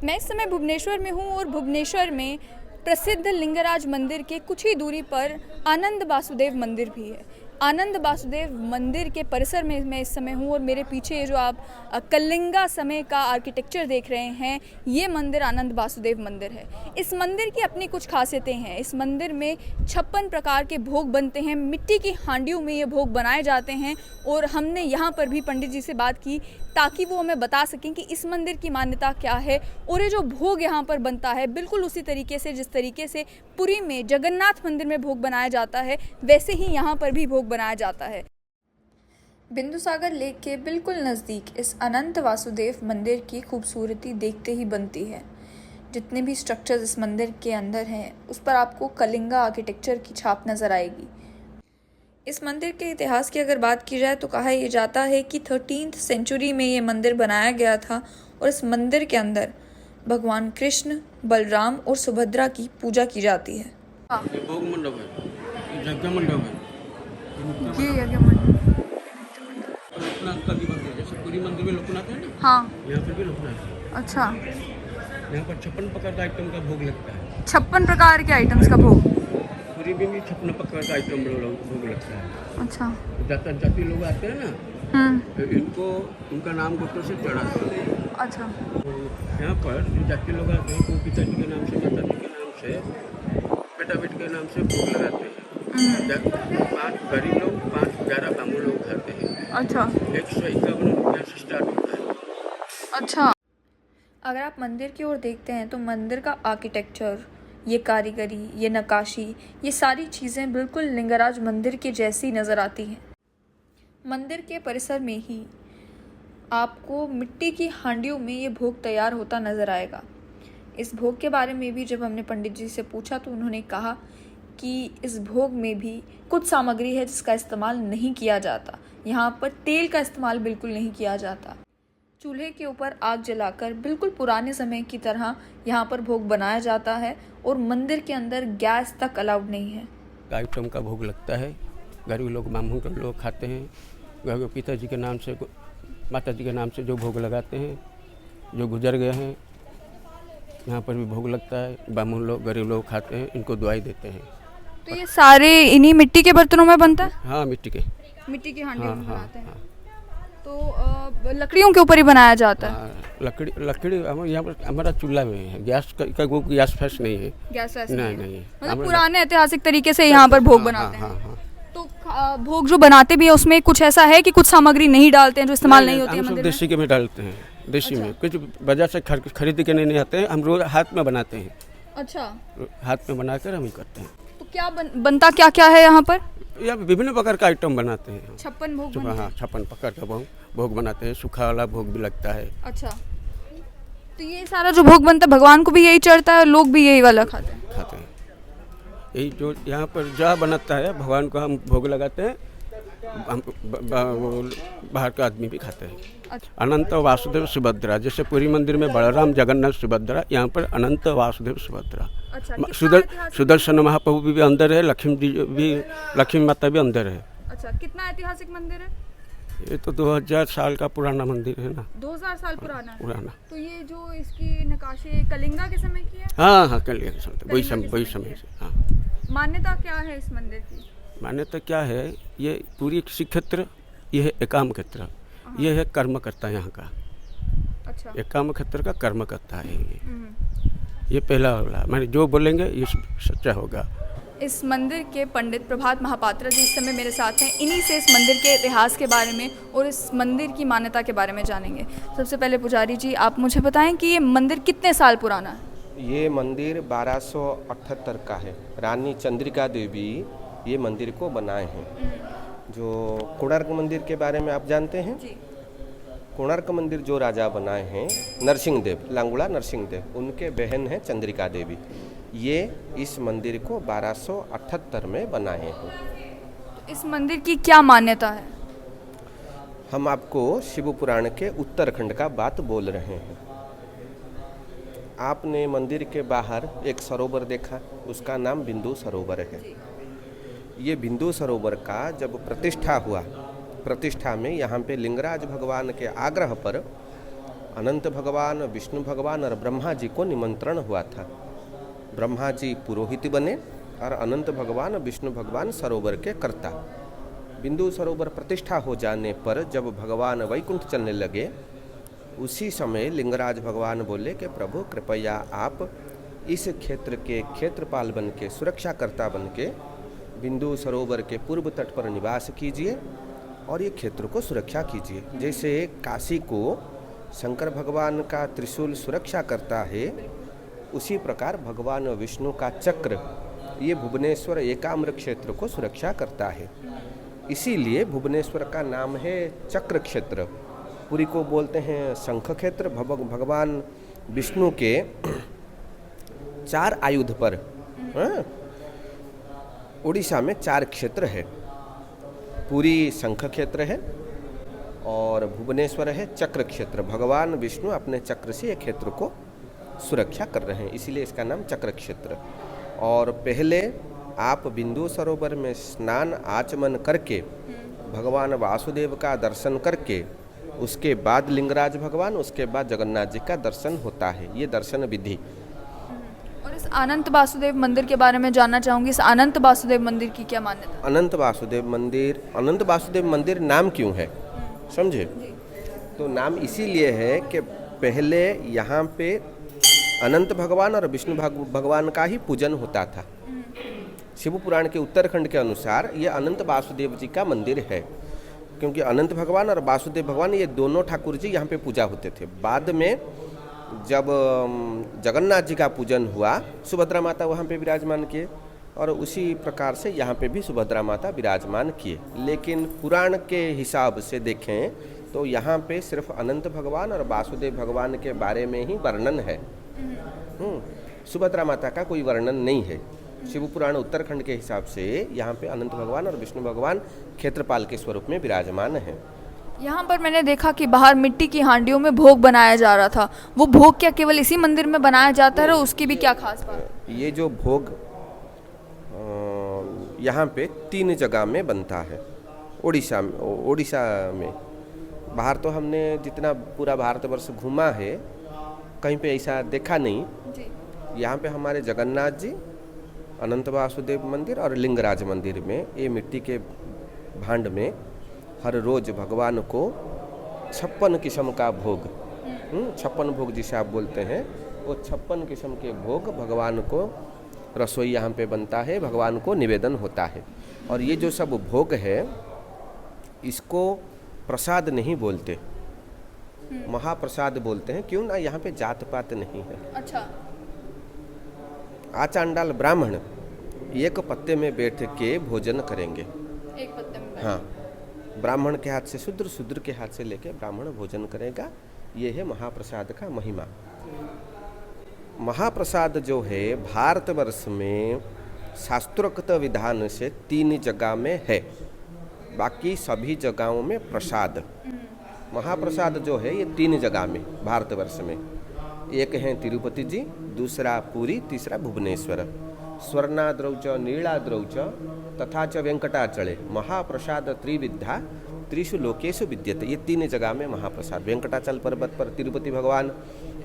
मैं इस समय भुवनेश्वर में हूँ और भुवनेश्वर में प्रसिद्ध लिंगराज मंदिर के कुछ ही दूरी पर आनंद वासुदेव मंदिर भी है। आनंद वासुदेव मंदिर के परिसर में मैं इस समय हूँ और मेरे पीछे ये जो आप कलिंगा समय का आर्किटेक्चर देख रहे हैं, ये मंदिर आनंद वासुदेव मंदिर है। इस मंदिर की अपनी कुछ खासियतें हैं। इस मंदिर में 56 प्रकार के भोग बनते हैं, मिट्टी की हांडियों में ये भोग बनाए जाते हैं। और हमने यहाँ पर भी पंडित जी से बात की ताकि वो हमें बता सकें कि इस मंदिर की मान्यता क्या है और ये जो भोग यहाँ पर बनता है बिल्कुल उसी तरीके से जिस तरीके से पुरी में जगन्नाथ मंदिर में भोग बनाया जाता है, वैसे ही यहाँ पर भी भोग बनाया जाता है। बिंदुसागर लेक के बिल्कुल नज़दीक इस अनंत वासुदेव मंदिर की खूबसूरती देखते ही बनती है। जितने भी स्ट्रक्चर्स इस मंदिर के अंदर हैं उस पर आपको कलिंगा आर्किटेक्चर की छाप नज़र आएगी। इस मंदिर के इतिहास की अगर बात की जाए तो कहा यह जाता है कि 13th सेंचुरी में ये मंदिर बनाया गया था और इस मंदिर के अंदर भगवान कृष्ण, बलराम और सुभद्रा की पूजा की जाती है। ये भोग मंडप है, यज्ञ मंडप है। ये यज्ञ मंडप लोकनाथ का भी मंदिर है, जैसे पूरी मंदिर में लोकनाथ है ना, हाँ, यहाँ पर भी लोकनाथ है। अच्छा। यहाँ पर 56 प्रकार का आइटम का भोग लगता है। 56 प्रकार के आइटम्स का भोग। पूरी में भी 56 प्रकार का आइटम भोग लगता है। अच्छा। जाति लोग आते हैं ना, तो इनको उनका नाम गोत्र से चढ़ाते हैं। अच्छा। तो यहाँ पर जो जाति लोग आते हैं वो पिताजी के नाम से, माताजी के नाम से, बेटा बेटी के नाम से भोग लगाते हैं। 5 गरीब लोग, 5 11 बामू लोग खाते हैं। अच्छा। 151 रुपया से स्टार्ट होता है। अच्छा। अगर आप मंदिर की ओर देखते हैं तो मंदिर का आर्किटेक्चर, ये कारीगरी, ये नक्काशी, ये सारी चीज़ें बिल्कुल लिंगराज मंदिर के जैसी नज़र आती हैं। मंदिर के परिसर में ही आपको मिट्टी की हांडियों में ये भोग तैयार होता नज़र आएगा। इस भोग के बारे में भी जब हमने पंडित जी से पूछा तो उन्होंने कहा कि इस भोग में भी कुछ सामग्री है जिसका इस्तेमाल नहीं किया जाता। यहाँ पर तेल का इस्तेमाल बिल्कुल नहीं किया जाता। चूल्हे के ऊपर आग जलाकर बिल्कुल पुराने समय की तरह यहाँ पर भोग बनाया जाता है और मंदिर के अंदर गैस तक अलाउड नहीं है। आइटम का भोग लगता है, गरीब लोग, बामू लोग खाते हैं। पिताजी के नाम से, माताजी के नाम से जो भोग लगाते हैं, जो गुजर गए हैं, यहाँ पर भी भोग लगता है। बामू लोग, गरीब लोग खाते हैं, इनको दुआई देते हैं। तो ये सारे इन्हीं मिट्टी के बर्तनों में बनता है? हाँ, मिट्टी के हांडियों में बनाते हैं। हाँ। तो लकड़ियों के ऊपर ही बनाया जाता है? लकड़ी यहाँ पर हमारा चूल्हा में है, गैस का वो गैस फैस नहीं है। गैस नहीं है। मतलब पुराने ऐतिहासिक तरीके से यहाँ पर भोग बनाते हैं। हाँ। तो भोग जो बनाते भी है उसमें कुछ ऐसा है कि कुछ सामग्री नहीं डालते हैं जो इस्तेमाल नहीं होती है मंदिर में? देसी के में डालते हैं, देसी में कुछ बाजार से खरीद के नहीं आते हैं, हम रोज हाथ में बनाते हैं। अच्छा। हाथ में बनाकर हम ही करते हैं। तो क्या बनता क्या क्या है यहाँ पर? या विभिन्न प्रकार का आइटम बनाते हैं। 56 भोग? हाँ, 56 प्रकार का भोग बनाते हैं। सूखा वाला भोग भी लगता है। अच्छा। तो ये सारा जो भोग बनता है भगवान को भी यही चढ़ता है और लोग भी यही वाला खाते हैं? यही जो यहाँ पर जहाँ बनता है भगवान को हम भोग लगाते हैं, हम बाहर का आदमी भी खाते हैं। अच्छा। अनंत वासुदेव सुभद्रा, जैसे पूरी मंदिर में बलराम, जगन्नाथ, सुभद्रा, यहाँ पर अनंत वासुदेव सुभद्रा। अच्छा। सुदर्शन महाप्रभु भी अंदर है, लक्ष्मी माता भी अंदर है। अच्छा, कितना ऐतिहासिक मंदिर है? ये तो 2000 साल का पुराना मंदिर है ना। 2000 साल पुराना है? पुराना। तो ये जो इसकी नक्काशी कलिंगा के समय की है? हाँ, कलिंगा के समय, वही समय से। हाँ। मान्यता क्या है इस मंदिर की? मान्यता क्या है, ये पूरी श्रीक्षेत्र, ये है एकाम क्षेत्र, ये है कर्म करता यहाँ का। अच्छा। एकाम क्षेत्र का कर्म करता है ये पहला वाला, मैंने जो बोलेंगे ये सच्चा होगा। इस मंदिर के पंडित प्रभात महापात्रा जी इस समय मेरे साथ हैं। इन्हीं से इस मंदिर के इतिहास के बारे में और इस मंदिर की मान्यता के बारे में जानेंगे। सबसे पहले पुजारी जी, आप मुझे बताएं कि ये मंदिर कितने साल पुराना है? ये मंदिर 1278 का है। रानी चंद्रिका देवी ये मंदिर को बनाए हैं। जो कोणार्क मंदिर के बारे में आप जानते हैं? जी। कोणार्क मंदिर जो राजा बनाए हैं, नरसिंह देव, लांगुड़ा नरसिंह देव, उनके बहन हैं चंद्रिका देवी। ये इस मंदिर को 1278 में बनाए हैं। इस मंदिर की क्या मान्यता है? हम आपको शिव पुराण के उत्तरखंड का बात बोल रहे हैं। आपने मंदिर के बाहर एक सरोवर देखा, उसका नाम बिंदु सरोवर है। ये बिंदु सरोवर का जब प्रतिष्ठा हुआ, प्रतिष्ठा में यहाँ पे लिंगराज भगवान के आग्रह पर अनंत भगवान, विष्णु भगवान और ब्रह्मा जी को निमंत्रण हुआ था। ब्रह्मा जी पुरोहित बने और अनंत भगवान, विष्णु भगवान सरोवर के कर्ता। बिंदु सरोवर प्रतिष्ठा हो जाने पर जब भगवान वैकुंठ चलने लगे, उसी समय लिंगराज भगवान बोले कि प्रभु कृपया आप इस क्षेत्र के क्षेत्रपाल बन के, सुरक्षाकर्ता बन के बिंदु सरोवर के पूर्व तट पर निवास कीजिए और ये क्षेत्र को सुरक्षा कीजिए। जैसे काशी को शंकर भगवान का त्रिशूल सुरक्षा करता है, उसी प्रकार भगवान विष्णु का चक्र ये भुवनेश्वर एकाम्र क्षेत्र को सुरक्षा करता है। इसीलिए भुवनेश्वर का नाम है चक्र क्षेत्र। पुरी को बोलते हैं शंख क्षेत्र। भगवान विष्णु के 4 आयुध पर उड़ीसा में 4 क्षेत्र है। पुरी शंख क्षेत्र है और भुवनेश्वर है चक्र क्षेत्र। भगवान विष्णु अपने चक्र से एक क्षेत्र को सुरक्षा कर रहे हैं, इसीलिए इसका नाम चक्र क्षेत्र। और पहले आप बिंदु सरोवर में स्नान आचमन करके भगवान वासुदेव का दर्शन करके उसके बाद लिंगराज भगवान, उसके बाद जगन्नाथ जी का दर्शन होता है। ये दर्शन विधि। और इस अनंत वासुदेव मंदिर के बारे में जानना चाहूँगी। इस अनंत वासुदेव मंदिर की क्या मान्यता? अनंत वासुदेव मंदिर नाम क्यों है, समझे? तो नाम इसीलिए है कि पहले यहाँ पे अनंत भगवान और विष्णु भगवान का ही पूजन होता था। शिव पुराण के उत्तरखंड के अनुसार ये अनंत वासुदेव जी का मंदिर है, क्योंकि अनंत भगवान और वासुदेव भगवान ये दोनों ठाकुर जी यहाँ पे पूजा होते थे। बाद में जब जगन्नाथ जी का पूजन हुआ, सुभद्रा माता वहाँ पे विराजमान किए और उसी प्रकार से यहाँ पे भी सुभद्रा माता विराजमान किए। लेकिन पुराण के हिसाब से देखें तो यहाँ पे सिर्फ अनंत भगवान और वासुदेव भगवान के बारे में ही वर्णन है। सुभद्रा माता का कोई वर्णन नहीं है। शिव पुराण उत्तरखंड के हिसाब से यहाँ पे अनंत भगवान और विष्णु भगवान क्षेत्रपाल के स्वरूप में विराजमान हैं। यहाँ पर मैंने देखा कि बाहर मिट्टी की हांडियों में भोग बनाया जा रहा था। वो भोग क्या केवल इसी मंदिर में बनाया जाता है और उसकी भी क्या खास बात है? ये जो भोग यहाँ पे 3 जगह में बनता है उड़ीसा में। बाहर तो हमने जितना पूरा भारतवर्ष घूमा है, कहीं पे ऐसा देखा नहीं। यहाँ पे हमारे जगन्नाथ जी, अनंत वासुदेव मंदिर और लिंगराज मंदिर में ये मिट्टी के भांड में हर रोज भगवान को 56 किस्म का भोग, 56 भोग जिसे आप बोलते हैं, वो 56 किस्म के भोग भगवान को रसोई यहाँ पे बनता है, भगवान को निवेदन होता है। और ये जो सब भोग है इसको प्रसाद नहीं बोलते, महाप्रसाद बोलते हैं। क्यों ना, यहाँ पे जात पात नहीं है। अच्छा। आचांडाल ब्राह्मण एक पत्ते में बैठ के भोजन करेंगे। एक पत्ते में? हाँ, ब्राह्मण के हाथ से शूद्र, शूद्र के हाथ से लेके ब्राह्मण भोजन करेगा। ये है महाप्रसाद का महिमा। महाप्रसाद जो है भारतवर्ष में शास्त्रोक्त विधान से 3 जगह में है, बाकी सभी जगहों में प्रसाद। महाप्रसाद जो है ये 3 जगह में भारतवर्ष में, एक है तिरुपति जी, दूसरा पुरी, तीसरा भुवनेश्वर। स्वर्णाद्रौ च नीलाद्रौ च तथा च वेंकटाचले महाप्रसाद त्रिविद्या त्रिषु लोकेषु विद्यते। ये 3 जगह में महाप्रसाद। वेंकटाचल पर्वत पर तिरुपति भगवान,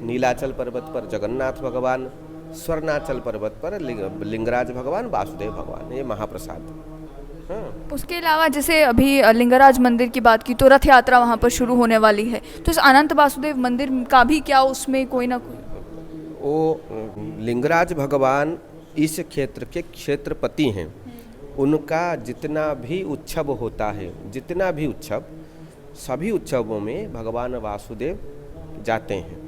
नीलाचल पर्वत पर जगन्नाथ भगवान, स्वर्णाचल पर्वत पर लिंगराज भगवान, वासुदेव भगवान। ये महाप्रसाद। हाँ। उसके अलावा जैसे अभी लिंगराज मंदिर की बात की तो रथ यात्रा वहाँ पर शुरू होने वाली है, तो इस अनंत वासुदेव मंदिर का भी क्या उसमें कोई ना कोई? वो लिंगराज भगवान इस क्षेत्र के क्षेत्रपति हैं। उनका जितना भी उत्सव होता है, जितना भी उत्सव, सभी उत्सवों में भगवान वासुदेव जाते हैं।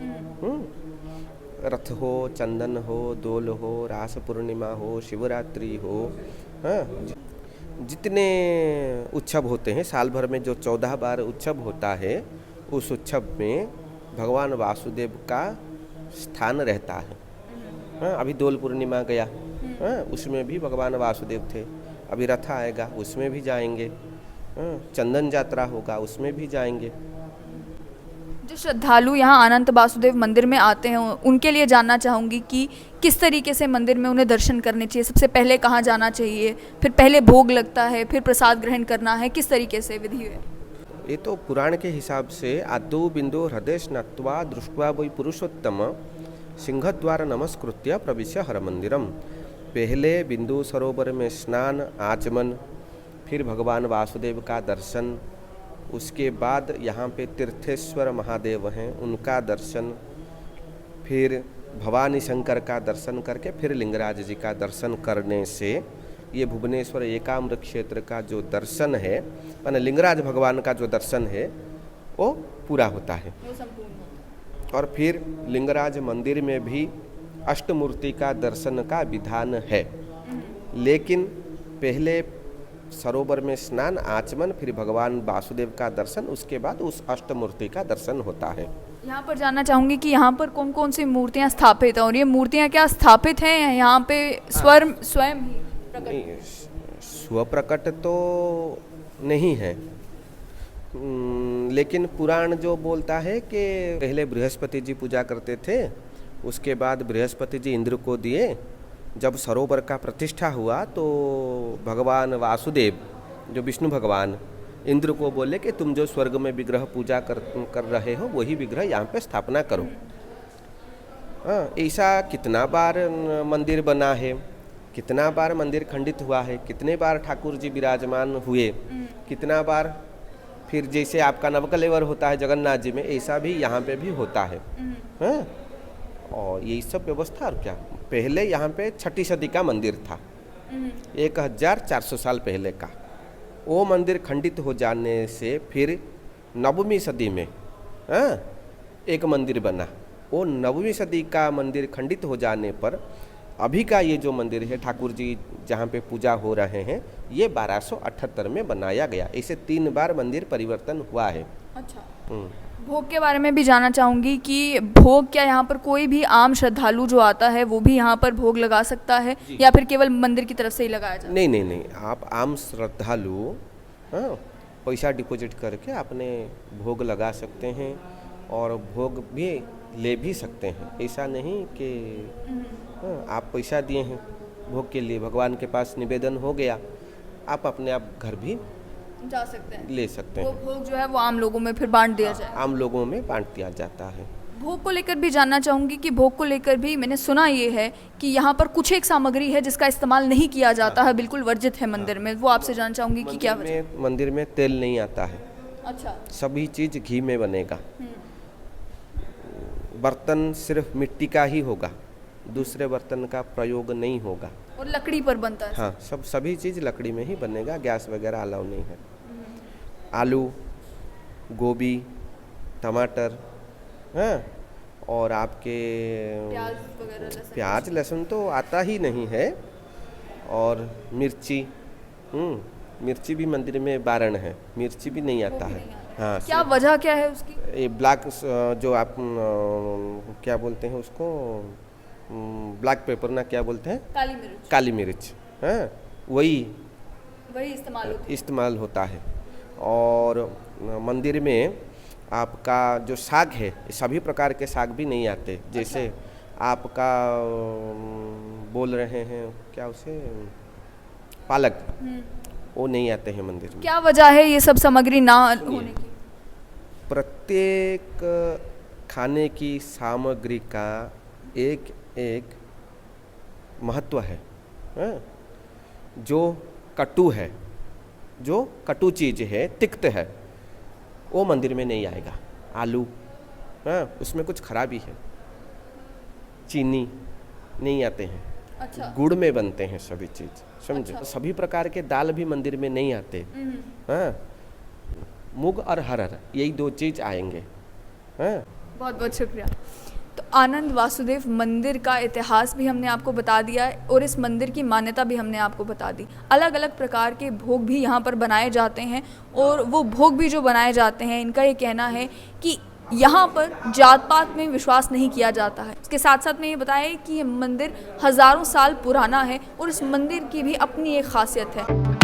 रथ हो, चंदन हो, दोल हो, रास पूर्णिमा हो, शिवरात्रि हो, हाँ, जितने उत्सव होते हैं साल भर में, जो 14 बार उत्सव होता है, उस उत्सव में भगवान वासुदेव का स्थान रहता है। हाँ, अभी दोल पूर्णिमा गया, हाँ, उसमें भी भगवान वासुदेव थे। अभी रथ आएगा, उसमें भी जाएंगे। हाँ, चंदन यात्रा होगा, उसमें भी जाएंगे। जो श्रद्धालु यहाँ अनंत वासुदेव मंदिर में आते हैं उनके लिए जानना चाहूँगी कि किस तरीके से मंदिर में उन्हें दर्शन करने चाहिए। सबसे पहले कहाँ जाना चाहिए, फिर पहले भोग लगता है, फिर प्रसाद ग्रहण करना है, किस तरीके से विधि है? ये तो पुराण के हिसाब से आदौ बिंदु हृदय स्नात्वा दृष्ट्वा वै पुरुषोत्तम सिंहद्वार नमस्कृत्य प्रविश्य हर मंदिरम। पहले बिंदु सरोवर में स्नान आचमन, फिर भगवान वासुदेव का दर्शन, उसके बाद यहाँ पे तीर्थेश्वर महादेव हैं उनका दर्शन, फिर भवानी शंकर का दर्शन करके फिर लिंगराज जी का दर्शन करने से ये भुवनेश्वर एकाम्र क्षेत्र का जो दर्शन है, माने लिंगराज भगवान का जो दर्शन है वो पूरा होता है। और फिर लिंगराज मंदिर में भी अष्टमूर्ति का दर्शन का विधान है, लेकिन पहले सरोवर में स्नान आचमन, फिर भगवान वासुदेव का दर्शन, उसके बाद उस अष्टमूर्ति का दर्शन होता है। यहाँ पर जानना चाहूँगी कि यहाँ पर कौन कौन सी मूर्तियाँ स्थापित हैं और ये मूर्तियाँ क्या स्थापित हैं यहाँ पे स्वयं ही प्रकट? स्वप्रकट तो नहीं है, लेकिन पुराण जो बोलता है कि पहले बृहस्पति जी पूजा करते थे, उसके बाद बृहस्पति जी इंद्र को दिए। जब सरोवर का प्रतिष्ठा हुआ तो भगवान वासुदेव जो विष्णु भगवान इंद्र को बोले कि तुम जो स्वर्ग में विग्रह पूजा कर रहे हो वही विग्रह यहाँ पे स्थापना करो। ऐसा कितना बार मंदिर बना है, कितना बार मंदिर खंडित हुआ है, कितने बार ठाकुर जी विराजमान हुए, कितना बार फिर जैसे आपका नवकलेवर होता है जगन्नाथ जी में, ऐसा भी यहाँ पे भी होता है। और यही सब व्यवस्था। और क्या, पहले यहाँ पे 6ठी सदी का मंदिर था, 1400 साल पहले का। वो मंदिर खंडित हो जाने से फिर 9वीं सदी में एक मंदिर बना। वो 9वीं सदी का मंदिर खंडित हो जाने पर अभी का ये जो मंदिर है ठाकुर जी जहाँ पे पूजा हो रहे हैं, ये 1278 में बनाया गया। ऐसे 3 बार मंदिर परिवर्तन हुआ है। अच्छा। भोग के बारे में भी जानना चाहूँगी कि भोग क्या यहाँ पर कोई भी आम श्रद्धालु जो आता है वो भी यहाँ पर भोग लगा सकता है या फिर केवल मंदिर की तरफ से ही लगाया जाता है? नहीं, आप आम श्रद्धालु पैसा डिपॉजिट करके अपने भोग लगा सकते हैं और भोग भी ले भी सकते हैं। ऐसा नहीं कि आप पैसा दिए हैं भोग के लिए, भगवान के पास निवेदन हो गया, आप अपने आप घर भी जा सकते हैं, ले सकते हैं। भोग जो है वो आम लोगों में फिर बांट दिया जाए। आम लोगों में बांट दिया जाता है। भोग को लेकर भी जानना चाहूँगी कि भोग को लेकर भी मैंने सुना ये है कि यहाँ पर कुछ एक सामग्री है जिसका इस्तेमाल नहीं किया जाता है, बिल्कुल वर्जित है मंदिर में। वो आपसे जानना चाहूँगी कि क्या वजह? मंदिर में तेल नहीं आता है। अच्छा। सभी चीज़ घी में बनेगा। बर्तन सिर्फ मिट्टी का ही होगा, दूसरे बर्तन का प्रयोग नहीं होगा। और लकड़ी पर बनता है? हाँ, सभी चीज़ लकड़ी में ही बनेगा, गैस वगैरह अलाउ नहीं है। आलू, गोभी, टमाटर, और आपके प्याज लहसुन तो आता ही नहीं है, और मिर्ची भी मंदिर में बारण है, मिर्ची भी नहीं आता है। हाँ। क्या वजह क्या है उसकी? ये ब्लैक जो आप क्या बोलते हैं उसको, ब्लैक पेपर ना क्या बोलते हैं, काली मिर्च, वही इस्तेमाल होता है। और मंदिर में आपका जो साग है, सभी प्रकार के साग भी नहीं आते। जैसे आपका बोल रहे हैं क्या उसे, पालक, वो नहीं आते हैं मंदिर में। क्या वजह है ये सब सामग्री ना होने की? प्रत्येक खाने की सामग्री का एक एक महत्व है। जो कटु है, जो कटु चीज़ है, तिक्त है, वो मंदिर में नहीं आएगा। आलू, उसमें कुछ खराबी है। चीनी नहीं आते हैं। अच्छा। गुड़ में बनते हैं सभी चीज़, समझे। अच्छा। सभी प्रकार के दाल भी मंदिर में नहीं आते। मूंग और हरहर, यही 2 चीज़ आएंगे। बहुत बहुत शुक्रिया। तो आनंद वासुदेव मंदिर का इतिहास भी हमने आपको बता दिया है और इस मंदिर की मान्यता भी हमने आपको बता दी। अलग अलग प्रकार के भोग भी यहाँ पर बनाए जाते हैं और वो भोग भी जो बनाए जाते हैं, इनका ये कहना है कि यहाँ पर जात पात में विश्वास नहीं किया जाता है। इसके साथ साथ में ये बताया कि ये मंदिर हज़ारों साल पुराना है और इस मंदिर की भी अपनी एक खासियत है।